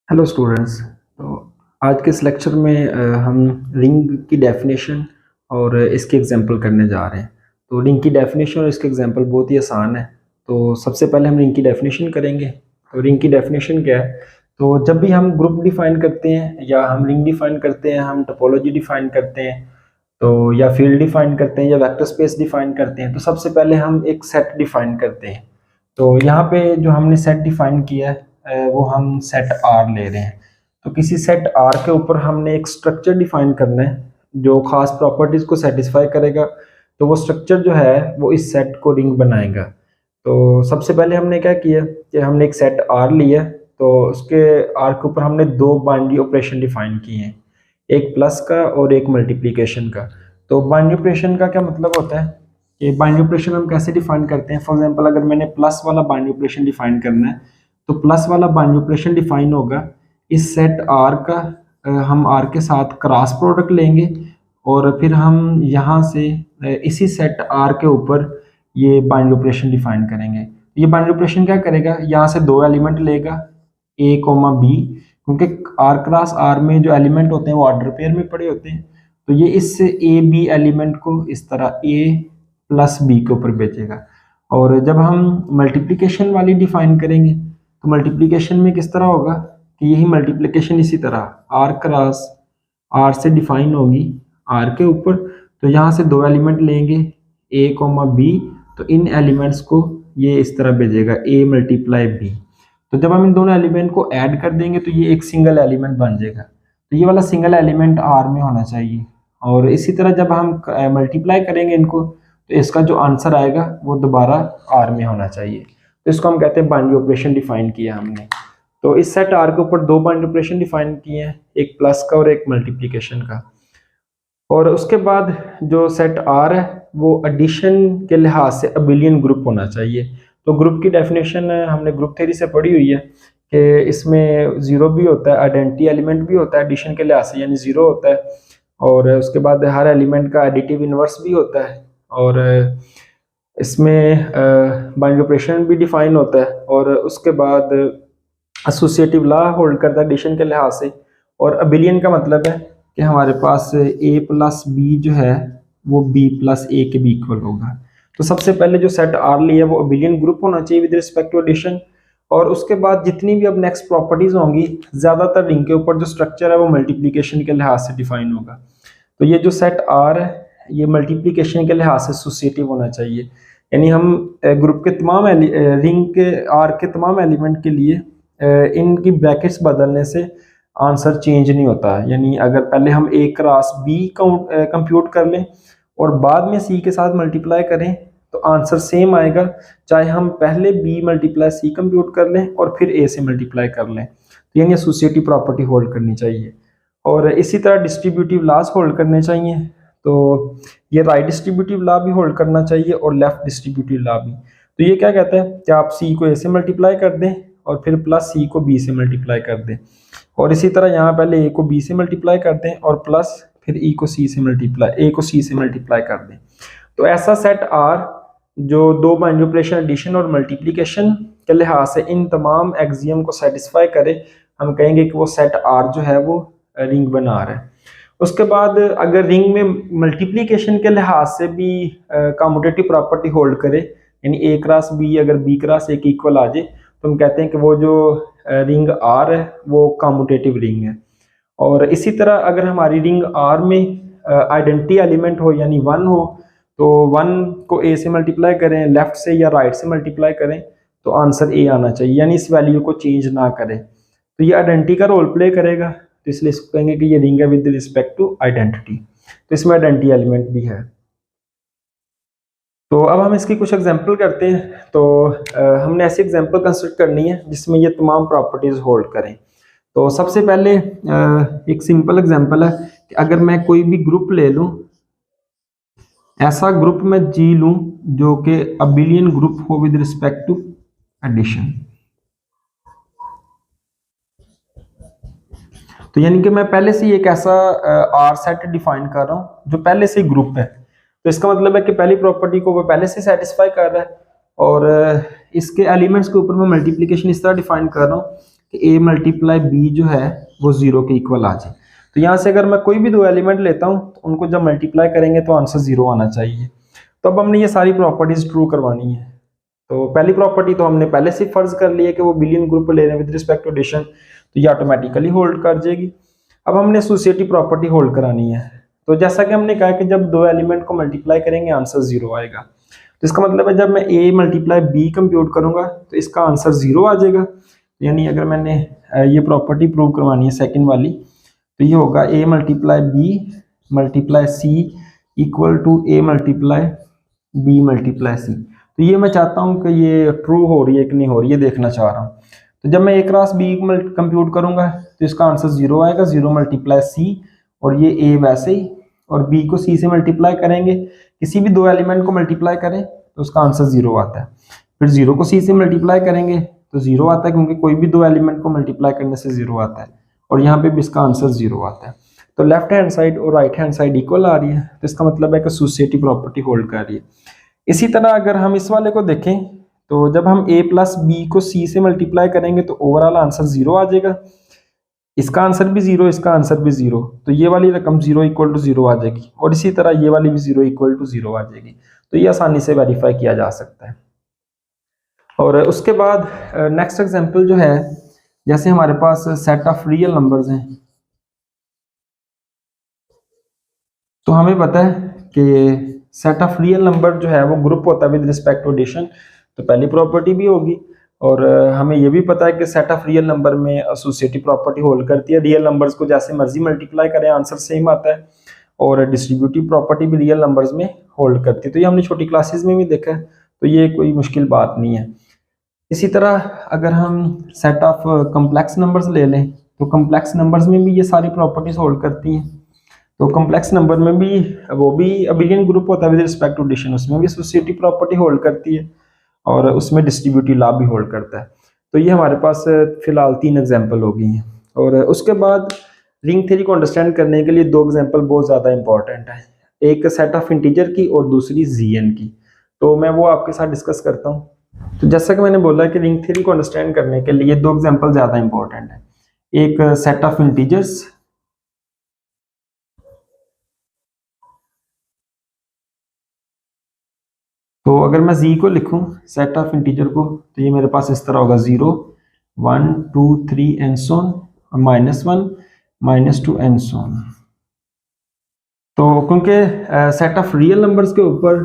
Hello students. तो आज के इस लेक्चर में हम रिंग की डेफिनेशन और इसके एग्जांपल करने जा रहे हैं। तो रिंग की डेफिनेशन और इसके एग्जांपल बहुत ही आसान है। तो सबसे पहले हम रिंग की डेफिनेशन करेंगे। तो रिंग की डेफिनेशन क्या है? तो जब भी हम ग्रुप डिफाइन करते हैं या हम रिंग डिफाइन करते हैं, हम टोपोलॉजी डिफाइन करते हैं, तो या फील्ड डिफाइन करते हैं या वेक्टर स्पेस डिफाइन करते हैं, तो सबसे पहले हम एक सेट डिफाइन करते हैं। तो यहाँ पे जो हमने सेट डिफाइन किया है वो हम सेट आर ले रहे हैं। तो किसी सेट आर के ऊपर हमने एक स्ट्रक्चर डिफाइन करना है जो खास प्रॉपर्टीज को सेटिस्फाई करेगा। तो वो स्ट्रक्चर जो है वो इस सेट को रिंग बनाएगा। तो सबसे पहले हमने क्या किया कि हमने एक सेट आर लिया, तो उसके आर के ऊपर हमने दो बाइनरी ऑपरेशन डिफाइन किए हैं, एक प्लस का और एक मल्टीप्लिकेशन का। तो बाइनरी ऑपरेशन का क्या मतलब होता है कि बाइनरी ऑपरेशन हम कैसे डिफाइन करते हैं। फॉर एग्जांपल अगर मैंने प्लस वाला बाइनरी ऑपरेशन डिफाइन करना है, तो प्लस वाला बाइनरी ऑपरेशन डिफाइन होगा इस सेट आर का। हम आर के साथ क्रॉस प्रोडक्ट लेंगे और फिर हम यहाँ से इसी सेट आर के ऊपर ये बाइनरी ऑपरेशन डिफाइन करेंगे। ये बाइनरी ऑपरेशन क्या करेगा, यहाँ से दो एलिमेंट लेगा ए कोमा बी, क्योंकि आर क्रॉस आर में जो एलिमेंट होते हैं वो ऑर्डर पेयर में पड़े होते हैं। तो ये इस ए बी एलिमेंट को इस तरह ए प्लस बी के ऊपर भेजेगा। और जब हम मल्टीप्लिकेशन वाली डिफाइन करेंगे तो मल्टीप्लिकेशन में किस तरह होगा कि यही मल्टीप्लिकेशन इसी तरह आर क्रॉस आर से डिफाइन होगी आर के ऊपर। तो यहाँ से दो एलिमेंट लेंगे ए कोमा बी, तो इन एलिमेंट्स को ये इस तरह भेजेगा ए मल्टीप्लाई बी। तो जब हम इन दोनों एलिमेंट को ऐड कर देंगे तो ये एक सिंगल एलिमेंट बन जाएगा। तो ये वाला सिंगल एलिमेंट आर में होना चाहिए। और इसी तरह जब हम मल्टीप्लाई करेंगे इनको, तो इसका जो आंसर आएगा वो दोबारा आर में होना चाहिए। तो इसको हम कहते हैं बाइनरी ऑपरेशन डिफाइन किया हमने। तो इस सेट आर के ऊपर दो बाइनरी ऑपरेशन डिफाइन किए हैं, एक प्लस का और एक मल्टीप्लिकेशन का। और उसके बाद जो सेट आर है वो एडिशन के लिहाज से अबिलियन ग्रुप होना चाहिए। तो ग्रुप की डेफिनेशन हमने ग्रुप थ्योरी से पढ़ी हुई है कि इसमें जीरो भी होता है, आइडेंटिटी एलिमेंट भी होता है एडिशन के लिहाज से, यानी जीरो होता है। और उसके बाद हर एलिमेंट का एडिटिव इनवर्स भी होता है। और इसमें बाइनरी ऑपरेशन भी डिफाइन होता है। और उसके बाद एसोसिएटिव लॉ होल्ड करता है एडिशन के लिहाज से। और अबिलियन का मतलब है कि हमारे पास a प्लस बी जो है वो b प्लस ए के भी इक्वल होगा। तो सबसे पहले जो सेट आर लिया है वो अबिलियन ग्रुप होना चाहिए विद रिस्पेक्ट टू एडिशन। और उसके बाद जितनी भी अब नेक्स्ट प्रॉपर्टीज होंगी, ज्यादातर रिंग के ऊपर जो स्ट्रक्चर है वो मल्टीप्लिकेशन के लिहाज से डिफाइन होगा। तो ये जो सेट आर है ये मल्टीप्लिकेशन के लिहाज से एसोसिएटिव होना चाहिए, यानी हम ग्रुप के तमाम रिंग के आर के तमाम एलिमेंट के लिए इनकी ब्रैकेट्स बदलने से आंसर चेंज नहीं होता है। यानी अगर पहले हम ए क्रॉस बी कंप्यूट कर लें और बाद में सी के साथ मल्टीप्लाई करें तो आंसर सेम आएगा, चाहे हम पहले बी मल्टीप्लाई सी कंप्यूट कर लें और फिर ए से मल्टीप्लाई कर लें। तो यानी एसोसिएटिव प्रॉपर्टी होल्ड करनी चाहिए। और इसी तरह डिस्ट्रीब्यूटिव लॉज होल्ड करने चाहिए। तो ये राइट डिस्ट्रीब्यूटिव लॉ भी होल्ड करना चाहिए और लेफ्ट डिस्ट्रीब्यूटिव लॉ भी। तो ये क्या कहता है कि आप सी को ए से मल्टीप्लाई कर दें और फिर प्लस सी को बी से मल्टीप्लाई कर दें। और इसी तरह यहाँ पहले ए को बी से मल्टीप्लाई कर दें और प्लस फिर ए को सी से मल्टीप्लाई कर दें। तो ऐसा सेट आर जो दो बाइनरी ऑपरेशन एडिशन और मल्टीप्लिकेशन के लिहाज से इन तमाम एक्सियम को सेटिस्फाई करे, हम कहेंगे कि वो सेट आर जो है वो रिंग बना रहा है। उसके बाद अगर रिंग में मल्टीप्लिकेशन के लिहाज से भी कम्यूटेटिव प्रॉपर्टी होल्ड करे, यानी ए क्रॉस बी अगर बी क्रॉस ए के इक्वल आ जाए, तो हम कहते हैं कि वो जो रिंग आर है वो कम्यूटेटिव रिंग है। और इसी तरह अगर हमारी रिंग आर में आइडेंटिटी एलिमेंट हो यानी वन हो, तो वन को ए से मल्टीप्लाई करें, लेफ्ट से या राइट से मल्टीप्लाई करें, तो आंसर ए आना चाहिए, यानी इस वैल्यू को चेंज ना करें। तो ये आइडेंटिटी का रोल प्ले करेगा, तो इसलिए इसको कहेंगे कि ये रिंग है विद रिस्पेक्ट टू आइडेंटिटी। तो इसमें आइडेंटिटी एलिमेंट भी है। तो अब हम इसकी कुछ एग्जांपल करते हैं। तो हमने ऐसी एग्जांपल कंसिडर करनी है जिसमें ये तमाम प्रॉपर्टीज होल्ड करें। तो सबसे पहले एक सिंपल एग्जांपल है कि अगर मैं कोई भी ग्रुप ले लूं, ऐसा ग्रुप मैं जी लूं जो कि अबिलियन ग्रुप हो विद रिस्पेक्ट टू एडिशन। तो यानी कि मैं पहले से ही एक ऐसा आर सेट डिफाइन कर रहा हूं जो पहले से ही ग्रुप है। तो इसका मतलब है कि पहली प्रॉपर्टी को वो पहले से सेटिस्फाई कर रहा है। और इसके एलिमेंट्स के ऊपर मैं मल्टीप्लिकेशन इस तरह डिफाइन कर रहा हूँ कि a मल्टीप्लाई b जो है वो 0 के इक्वल आ जाए। तो यहाँ से अगर मैं कोई भी दो एलिमेंट लेता हूँ तो उनको जब मल्टीप्लाई करेंगे तो आंसर 0 आना चाहिए। तो अब हमने ये सारी प्रॉपर्टीज ट्रू करवानी है। तो पहली प्रॉपर्टी तो हमने पहले से फर्ज कर लिया कि वो बिलियन ग्रुप ले रहे हैं विद रिस्पेक्ट टू एडिशन, तो ये ऑटोमेटिकली होल्ड कर जाएगी। अब हमने एसोसिएटिव प्रॉपर्टी होल्ड करानी है। तो जैसा कि हमने कहा कि जब दो एलिमेंट को मल्टीप्लाई करेंगे आंसर 0 आएगा। तो इसका मतलब है जब मैं a मल्टीप्लाई b कंप्यूट करूंगा तो इसका आंसर 0 आ जाएगा। यानी अगर मैंने ये प्रॉपर्टी प्रूव करवानी है सेकंड वाली, तो ये होगा a multiply b multiply c equal to a multiply b multiply c। तो ये मैं चाहता हूँ कि ये ट्रू हो रही है कि नहीं हो रही है, देखना चाह रहा हूँ। तो जब मैं a क्रॉस b कंप्यूट करूंगा तो इसका आंसर 0 आएगा, 0 मल्टीप्लाई c, और ये a वैसे ही, और b को c से मल्टीप्लाई करेंगे, किसी भी दो एलिमेंट को मल्टीप्लाई करें तो उसका आंसर 0 आता है। फिर 0 को c से मल्टीप्लाई करेंगे तो 0 आता है, क्योंकि कोई भी दो एलिमेंट को मल्टीप्लाई करने से 0 आता है, और यहाँ पे भी इसका आंसर 0 आता है। तो लेफ्ट हैंड साइड और राइट हैंड साइड इक्वल आ रही है, तो इसका मतलब है कि एसोसिएटिव प्रॉपर्टी होल्ड कर रही है। इसी तरह अगर हम इस वाले को देखें तो जब हम a प्लस बी को c से मल्टीप्लाई करेंगे तो ओवरऑल आंसर 0 आ जाएगा। इसका आंसर भी 0, इसका आंसर भी 0, तो ये वाली रकम 0 इक्वल टू 0 आ जाएगी, और इसी तरह ये वाली भी 0 इक्वल टू 0 आ जाएगी। तो ये आसानी से वेरीफाई किया जा सकता है। और उसके बाद नेक्स्ट एग्जांपल जो है, जैसे हमारे पास सेट ऑफ रियल नंबर्स हैं, तो हमें पता है कि सेट ऑफ रियल नंबर जो है वो ग्रुप होता है विद रिस्पेक्ट टू एडिशन, तो पहली प्रॉपर्टी भी होगी। और हमें ये भी पता है कि सेट ऑफ रियल नंबर में एसोसिएटिव प्रॉपर्टी होल्ड करती है। रियल नंबर्स को जैसे मर्जी मल्टीप्लाई करें आंसर सेम आता है, और डिस्ट्रीब्यूटिव प्रॉपर्टी भी रियल नंबर्स में होल्ड करती है। तो ये हमने छोटी क्लासेस में भी देखा है, तो ये कोई मुश्किल बात नहीं है। इसी तरह अगर हम सेट ऑफ कम्प्लेक्स नंबर्स ले लें तो कम्प्लेक्स नंबर्स में भी ये सारी प्रॉपर्टीज होल्ड करती हैं। तो कम्प्लेक्स नंबर में भी वो भी अबिलियन ग्रुप होता है विद रिस्पेक्ट टू एडिशन, उसमें भी एसोसिएटिव प्रॉपर्टी होल्ड करती है, और उसमें डिस्ट्रीब्यूटिव लॉ भी होल्ड करता है। तो ये हमारे पास फिलहाल 3 एग्जाम्पल हो गई हैं। और उसके बाद रिंग थ्योरी को अंडरस्टैंड करने के लिए 2 एग्जाम्पल बहुत ज़्यादा इंपॉर्टेंट है, एक सेट ऑफ इंटीजर की और दूसरी जीएन की। तो मैं वो आपके साथ डिस्कस करता हूँ। तो जैसा कि मैंने बोला कि रिंग थ्योरी को अंडरस्टैंड करने के लिए 2 एग्जाम्पल ज़्यादा इंपॉर्टेंट है, एक सेट ऑफ इंटीजर्स, तो अगर मैं z को लिखूं सेट ऑफ इंटीजर को, तो ये मेरे पास इस तरह होगा 0 1 2 3 एंड सो ऑन, और -1 -2 एंड सो ऑन। तो क्योंकि सेट ऑफ रियल नंबर्स के ऊपर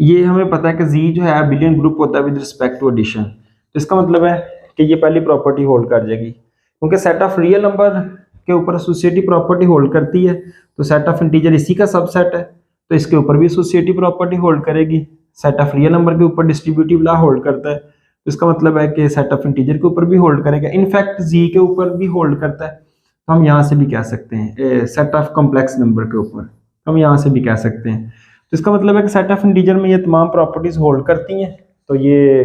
ये हमें पता है कि z जो है बिलियन ग्रुप होता है विद रिस्पेक्ट टू एडिशन, तो इसका मतलब है कि ये पहली प्रॉपर्टी होल्ड कर जाएगी, क्योंकि सेट ऑफ रियल नंबर के ऊपर एसोसिएटिव प्रॉपर्टी होल्ड करती है। तो सेट ऑफ इंटीजर इसी का सबसेट है, तो इसके ऊपर भी एसोसिएटिव प्रॉपर्टी होल्ड करेगी। सेट ऑफ रियल नंबर के ऊपर डिस्ट्रीब्यूटिव लॉ होल्ड करता है, तो इसका मतलब है कि सेट ऑफ इंटीजर के ऊपर भी होल्ड करेगा, इनफैक्ट जी के ऊपर भी होल्ड करता है। तो हम यहाँ से भी कह सकते हैं सेट ऑफ कॉम्प्लेक्स नंबर के ऊपर, हम यहाँ से भी कह सकते हैं। तो इसका मतलब है कि सेट ऑफ इंटीजर में ये तमाम प्रॉपर्टीज होल्ड करती हैं, तो ये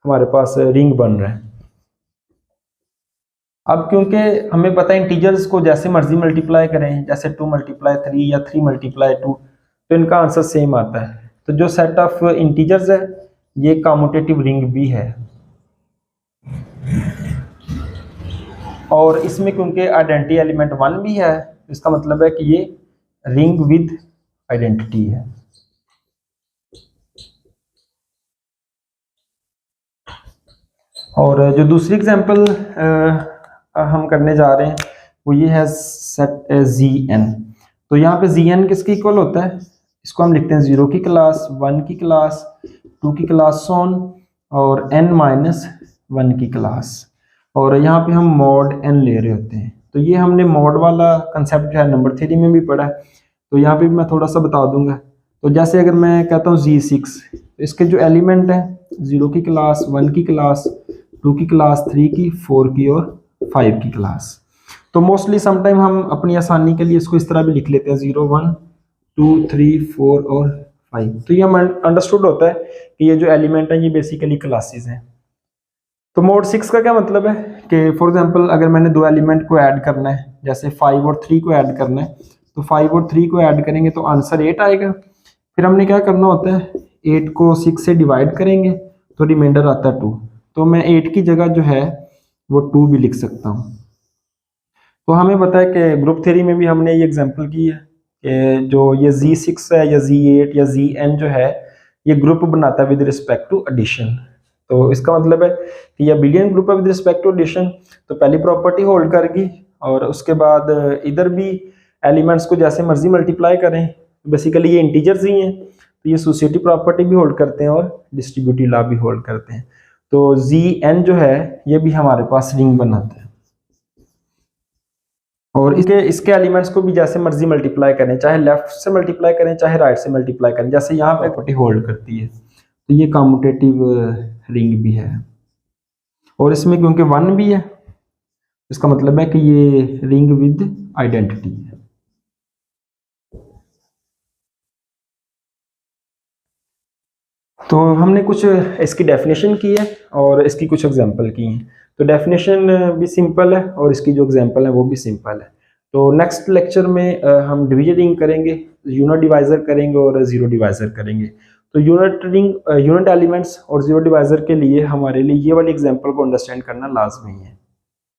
हमारे पास रिंग बन रहा है। अब क्योंकि हमें पता है इंटीजर्स को जैसे मर्जी मल्टीप्लाई करें, जैसे 2 मल्टीप्लाई 3 या 3 मल्टीप्लाई 2, तो इनका आंसर सेम आता है। तो जो सेट ऑफ इंटीजर्स है ये कम्यूटेटिव रिंग भी है, और इसमें क्योंकि आइडेंटिटी एलिमेंट 1 भी है, इसका मतलब है कि ये रिंग विद आइडेंटिटी है। और जो दूसरी एग्जांपल हम करने जा रहे हैं वो ये है सेट Zn। तो यहाँ पे Zn किसके इक्वल होता है, इसको हम लिखते हैं 0 की क्लास, 1 की क्लास, 2 की क्लास सोन, और n-1 की क्लास। और यहाँ पे हम मॉड n ले रहे होते हैं। तो ये हमने मॉड वाला कंसेप्ट जो है नंबर थ्योरी में भी पढ़ा है, तो यहाँ पे भी मैं थोड़ा सा बता दूंगा। तो जैसे अगर मैं कहता हूँ Z6, तो इसके जो एलिमेंट हैं 0 की क्लास, 1 की क्लास, 2 की क्लास, 3 की, 4 की और 5 की क्लास। तो मोस्टली समटाइम हम अपनी आसानी के लिए इसको इस तरह भी लिख लेते हैं 0 1 2 3 4 और 5। तो ये हम अंडरस्टूड होता है कि ये जो एलिमेंट है ये बेसिकली क्लासेस हैं। तो मोड 6 का क्या मतलब है कि फॉर एग्जांपल अगर मैंने 2 एलिमेंट को ऐड करना है, जैसे 5 और 3 को ऐड करना है, तो 5 और 3 को ऐड करेंगे तो आंसर 8 आएगा। फिर हमने क्या करना होता है, 8 को 6 से डिवाइड करेंगे तो रिमाइंडर आता है 2। तो मैं 8 की जगह जो है वो 2 भी लिख सकता हूँ। तो हमें पता है कि ग्रुप थ्योरी में भी हमने ये एग्जांपल की है कि जो ये Z6 है या Z8 या Zn जो है ये ग्रुप बनाता है विद रिस्पेक्ट टू एडिशन। तो इसका मतलब है कि ये अबिलियन ग्रुप है विद रिस्पेक्ट टू एडिशन, तो पहली प्रॉपर्टी होल्ड करेगी और उसके बाद इधर भी एलिमेंट्स को जैसे मर्जी मल्टीप्लाई करें, बेसिकली ये इंटीजर्स ही हैं, तो ये एसोसिएटिव प्रॉपर्टी भी होल्ड करते हैं और डिस्ट्रीब्यूटिव लॉ भी होल्ड करते हैं। तो Zn जो है ये भी हमारे पास रिंग बनाते हैं और इसके इसके एलिमेंट्स को भी जैसे मर्जी मल्टीप्लाई करें, चाहे लेफ्ट से मल्टीप्लाई करें चाहे राइट से मल्टीप्लाई करें, जैसे यहाँ पे प्रॉपर्टी होल्ड करती है। तो ये कम्यूटेटिव रिंग भी है और इसमें क्योंकि 1 भी है इसका मतलब है कि ये रिंग विद आइडेंटिटी है। तो हमने कुछ इसकी डेफिनेशन की है और इसकी कुछ एग्जांपल की हैं। तो डेफिनेशन भी सिंपल है और इसकी जो एग्जांपल है वो भी सिंपल है। तो नेक्स्ट लेक्चर में हम डिवीजन रिंग करेंगे, यूनिट डिवाइजर करेंगे और जीरो डिवाइजर करेंगे। तो यूनिट रिंग, यूनिट एलिमेंट्स और जीरो डिवाइजर के लिए हमारे लिए ये वाली एग्जांपल को अंडरस्टैंड करना लाजमी है।